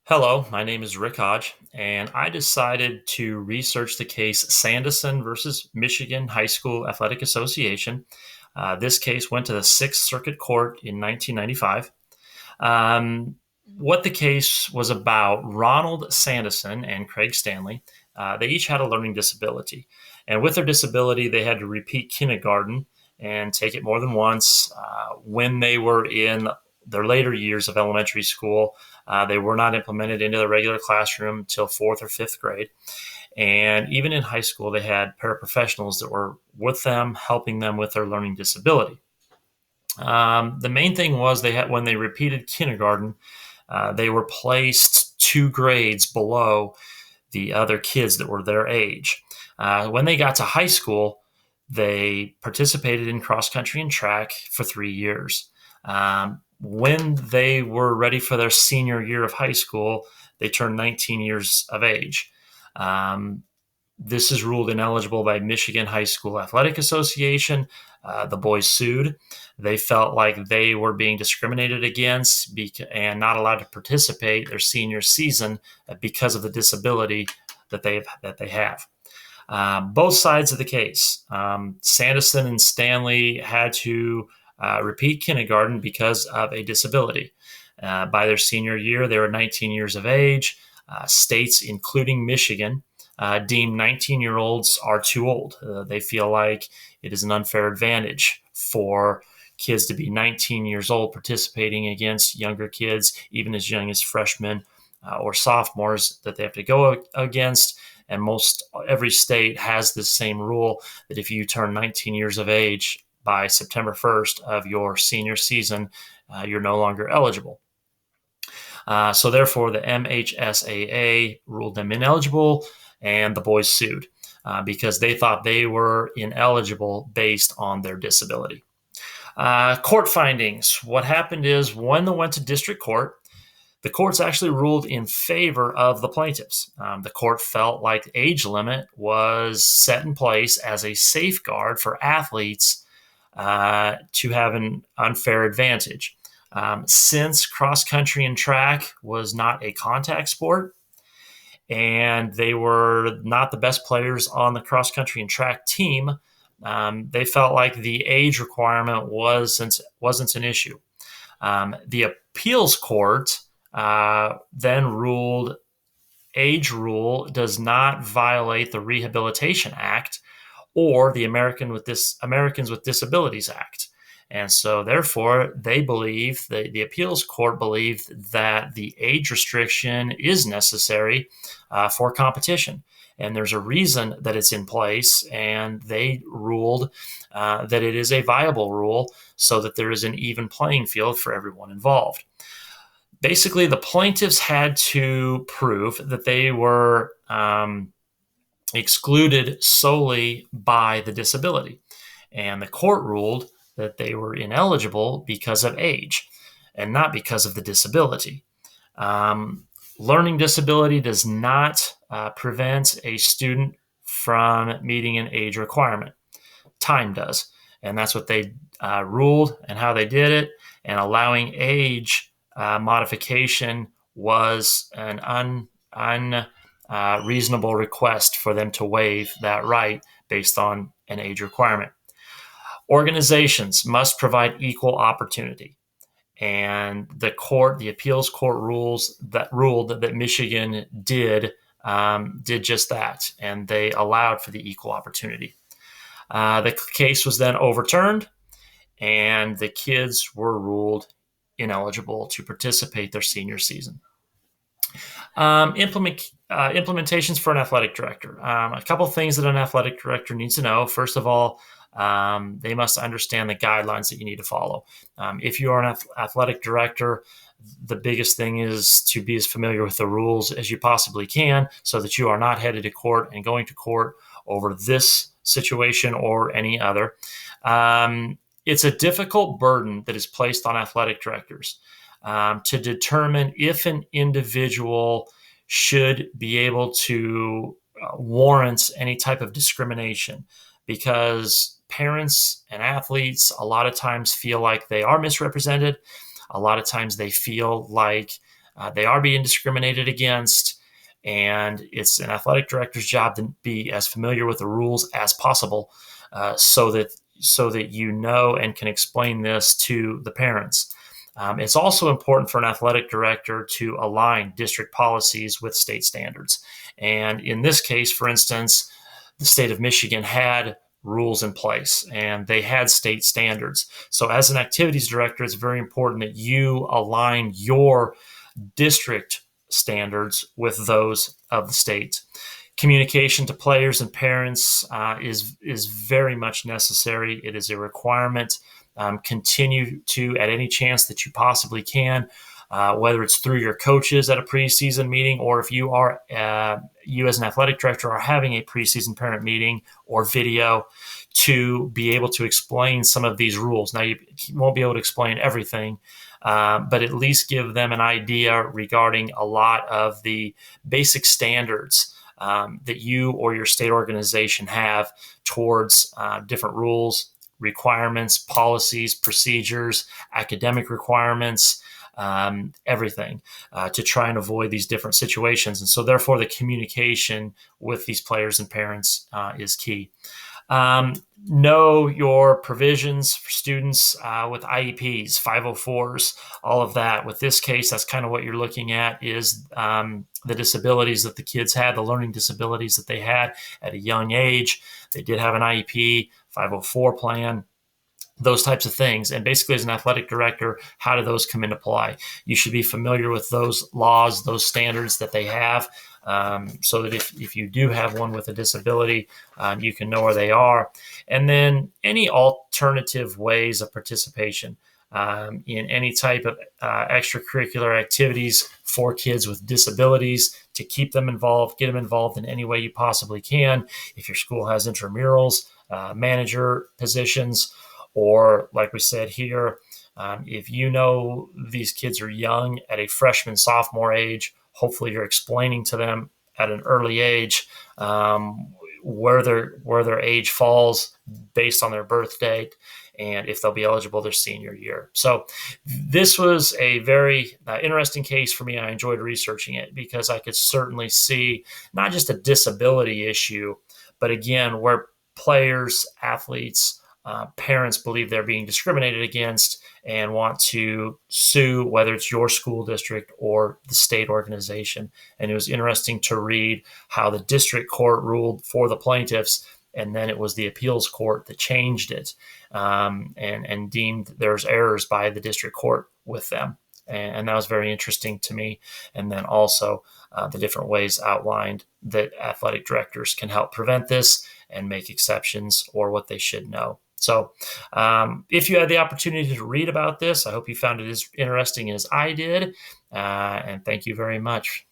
Hello, my name is Rick Hodge, and I decided to research the case Sandison versus Michigan High School Athletic Association. This case went to the Sixth Circuit Court in 1995. Um, what the case was about: Ronald Sandison and Craig Stanley, they each had a learning disability. And with their disability, they had to repeat kindergarten and take it more than once. When they were in their later years of elementary school, they were not implemented into the regular classroom till fourth or fifth grade. And even in high school, they had paraprofessionals that were with them, helping them with their learning disability. The main thing was they had when they repeated kindergarten, they were placed two grades below the other kids that were their age. When they got to high school, they participated in cross country and track for 3 years. When they were ready for their senior year of high school, they turned 19 years of age. Um, this is ruled ineligible by Michigan High School Athletic Association. The boys sued. They felt like they were being discriminated against and not allowed to participate their senior season because of the disability that they have. Both sides of the case. Sandison and Stanley had to repeat kindergarten because of a disability. By their senior year, they were 19 years of age. States, including Michigan, deem 19-year-olds are too old. They feel like it is an unfair advantage for kids to be 19 years old participating against younger kids, even as young as freshmen or sophomores that they have to go against. And most every state has this same rule that if you turn 19 years of age by September 1st of your senior season, you're no longer eligible. So therefore, the MHSAA ruled them ineligible, and the boys sued because they thought they were ineligible based on their disability. Court findings. What happened is when they went to district court, the courts actually ruled in favor of the plaintiffs. The court felt like the age limit was set in place as a safeguard for athletes to have an unfair advantage. Since cross country and track was not a contact sport, and they were not the best players on the cross country and track team, they felt like the age requirement wasn't an issue. The appeals court then ruled age rule does not violate the Rehabilitation Act or the Americans with Disabilities Act. And so, therefore, the appeals court believed that the age restriction is necessary for competition. And there's a reason that it's in place, and they ruled that it is a viable rule so that there is an even playing field for everyone involved. Basically, the plaintiffs had to prove that they were excluded solely by the disability. And the court ruled that they were ineligible because of age and not because of the disability. Learning disability does not prevent a student from meeting an age requirement. Time does. And that's what they ruled and how they did it. And allowing age modification was an unreasonable request for them to waive that right based on an age requirement. Organizations must provide equal opportunity. And the appeals court ruled that Michigan did just that, and they allowed for the equal opportunity. The case was then overturned, and the kids were ruled ineligible to participate their senior season. Implementations for an athletic director. A couple of things that an athletic director needs to know. First of all, they must understand the guidelines that you need to follow. If you are an athletic director, the biggest thing is to be as familiar with the rules as you possibly can so that you are not headed to court and going to court over this situation or any other. It's a difficult burden that is placed on athletic directors to determine if an individual should be able to warrant any type of discrimination, because parents and athletes a lot of times feel like they are misrepresented. A lot of times they feel like They are being discriminated against, and it's an athletic director's job to be as familiar with the rules as possible, so that you know and can explain this to the parents. It's also important for an athletic director to align district policies with state standards. And in this case, for instance, the state of Michigan had rules in place and they had state standards. So, as an activities director, it's very important that you align your district standards with those of the state. Communication to players and parents is very much necessary. It is a requirement. Continue to, at any chance that you possibly can, whether it's through your coaches at a preseason meeting, or if you as an athletic director are having a preseason parent meeting or video, to be able to explain some of these rules. Now, you won't be able to explain everything, but at least give them an idea regarding a lot of the basic standards that you or your state organization have towards different rules, requirements, policies, procedures, academic requirements, everything, to try and avoid these different situations. And so therefore the communication with these players and parents is key. Know your provisions for students with IEPs, 504s, all of that. With this case, that's kind of what you're looking at, is the disabilities that the kids had, the learning disabilities that they had at a young age. They did have an IEP, 504 plan, those types of things. And basically, as an athletic director, how do those come into play? You should be familiar with those laws, those standards that they have, so that if you do have one with a disability, you can know where they are. And then any alternative ways of participation in any type of extracurricular activities for kids with disabilities, to keep them involved, get them involved in any way you possibly can. If your school has intramurals, manager positions, or like we said here, if you know these kids are young at a freshman, sophomore age, hopefully you're explaining to them at an early age where their age falls based on their birth date, and if they'll be eligible their senior year. So this was a very interesting case for me. I enjoyed researching it because I could certainly see not just a disability issue, but again, where players, athletes, parents believe they're being discriminated against and want to sue, whether it's your school district or the state organization. And it was interesting to read how the district court ruled for the plaintiffs, and then it was the appeals court that changed it, and deemed there's errors by the district court with them. And that was very interesting to me. And then also the different ways outlined that athletic directors can help prevent this and make exceptions, or what they should know. So if you had the opportunity to read about this, I hope you found it as interesting as I did. And thank you very much.